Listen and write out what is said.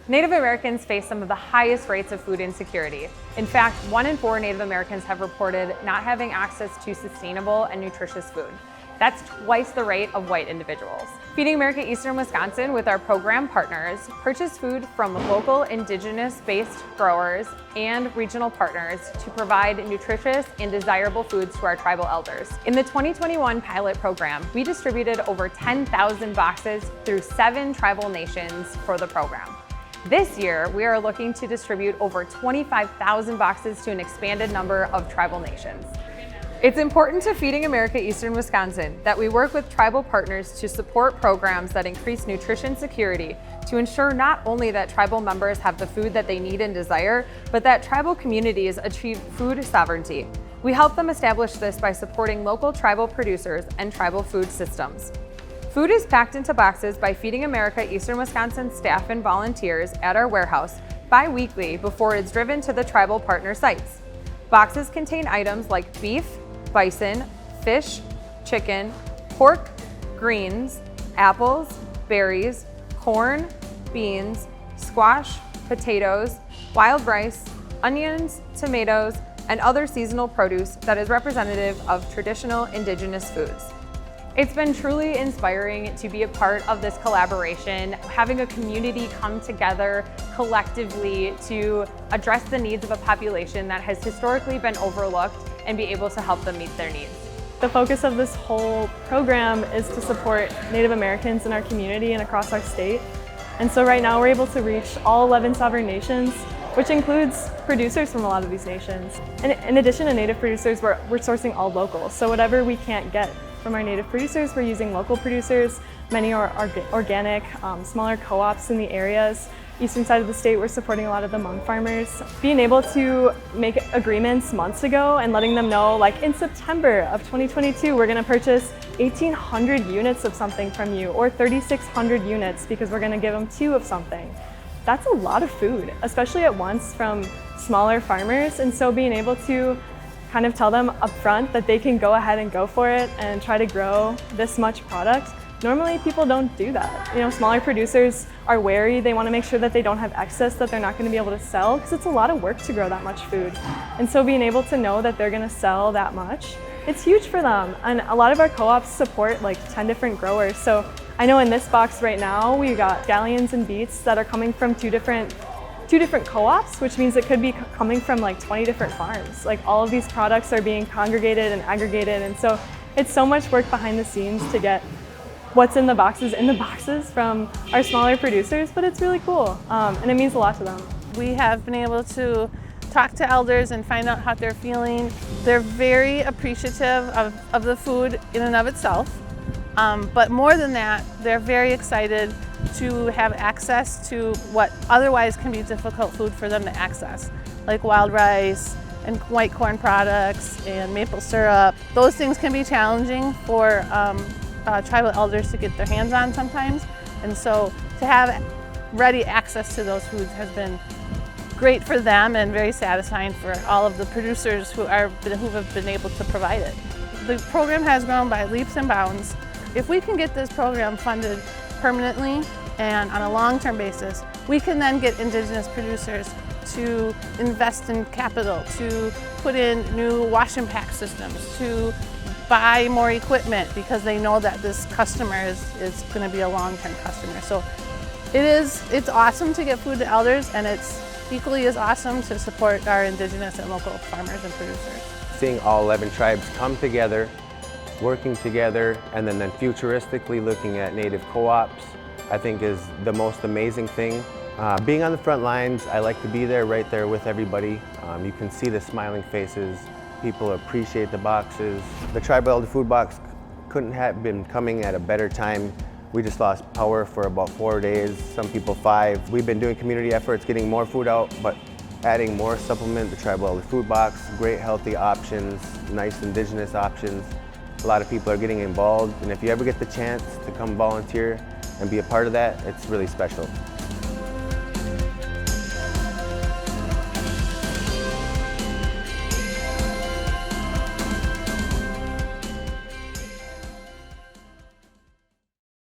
Native Americans face some of the highest rates of food insecurity. In fact, 1 in 4 Native Americans have reported not having access to sustainable and nutritious food. That's twice the rate of white individuals. Feeding America Eastern Wisconsin, with our program partners, purchase food from local indigenous-based growers and regional partners to provide nutritious and desirable foods to our tribal elders. In the 2021 pilot program, we distributed over 10,000 boxes through 7 tribal nations for the program. This year, we are looking to distribute over 25,000 boxes to an expanded number of tribal nations. It's important to Feeding America Eastern Wisconsin that we work with tribal partners to support programs that increase nutrition security to ensure not only that tribal members have the food that they need and desire, but that tribal communities achieve food sovereignty. We help them establish this by supporting local tribal producers and tribal food systems. Food is packed into boxes by Feeding America Eastern Wisconsin staff and volunteers at our warehouse bi-weekly before it's driven to the tribal partner sites. Boxes contain items like beef, bison, fish, chicken, pork, greens, apples, berries, corn, beans, squash, potatoes, wild rice, onions, tomatoes, and other seasonal produce that is representative of traditional indigenous foods. It's been truly inspiring to be a part of this collaboration, having a community come together collectively to address the needs of a population that has historically been overlooked and be able to help them meet their needs. The focus of this whole program is to support Native Americans in our community and across our state. And so right now we're able to reach all 11 sovereign nations, which includes producers from a lot of these nations. And in addition to Native producers, we're sourcing all local. So whatever we can't get from our Native producers, we're using local producers. Many are organic, smaller co-ops in the areas. Eastern side of the state, we're supporting a lot of the Hmong farmers. Being able to make agreements months ago and letting them know, like in September of 2022, we're gonna purchase 1,800 units of something from you, or 3,600 units because we're gonna give them 2 of something. That's a lot of food, especially at once from smaller farmers. And so being able to kind of tell them up front that they can go ahead and go for it and try to grow this much product. Normally people don't do that. You know, smaller producers are wary. They want to make sure that they don't have excess that they're not going to be able to sell, because it's a lot of work to grow that much food. And so being able to know that they're going to sell that much, it's huge for them. And a lot of our co-ops support like 10 different growers. So I know in this box right now, we've got scallions and beets that are coming from two different co-ops, which means it could be coming from like 20 different farms. Like all of these products are being congregated and aggregated. And so it's so much work behind the scenes to get what's in the boxes from our smaller producers, but it's really cool. And it means a lot to them. We have been able to talk to elders and find out how they're feeling. They're very appreciative of the food in and of itself. But more than that, they're very excited to have access to what otherwise can be difficult food for them to access, like wild rice and white corn products and maple syrup. Those things can be challenging for tribal elders to get their hands on sometimes. And so to have ready access to those foods has been great for them and very satisfying for all of the producers who have been able to provide it. The program has grown by leaps and bounds. If we can get this program funded permanently and on a long-term basis, we can then get Indigenous producers to invest in capital, to put in new wash and pack systems, to buy more equipment because they know that this customer is going to be a long-term customer. So it's awesome to get food to elders, and it's equally as awesome to support our Indigenous and local farmers and producers. Seeing all 11 tribes come together, working together, and then futuristically looking at Native co-ops, I think is the most amazing thing. Being on the front lines, I like to be there, right there with everybody. You can see the smiling faces. People appreciate the boxes. The Tribal Elder Food Box couldn't have been coming at a better time. We just lost power for about 4 days, some people 5. We've been doing community efforts, getting more food out, but adding more supplement, the Tribal Elder Food Box, great healthy options, nice Indigenous options. A lot of people are getting involved, and if you ever get the chance to come volunteer and be a part of that, it's really special.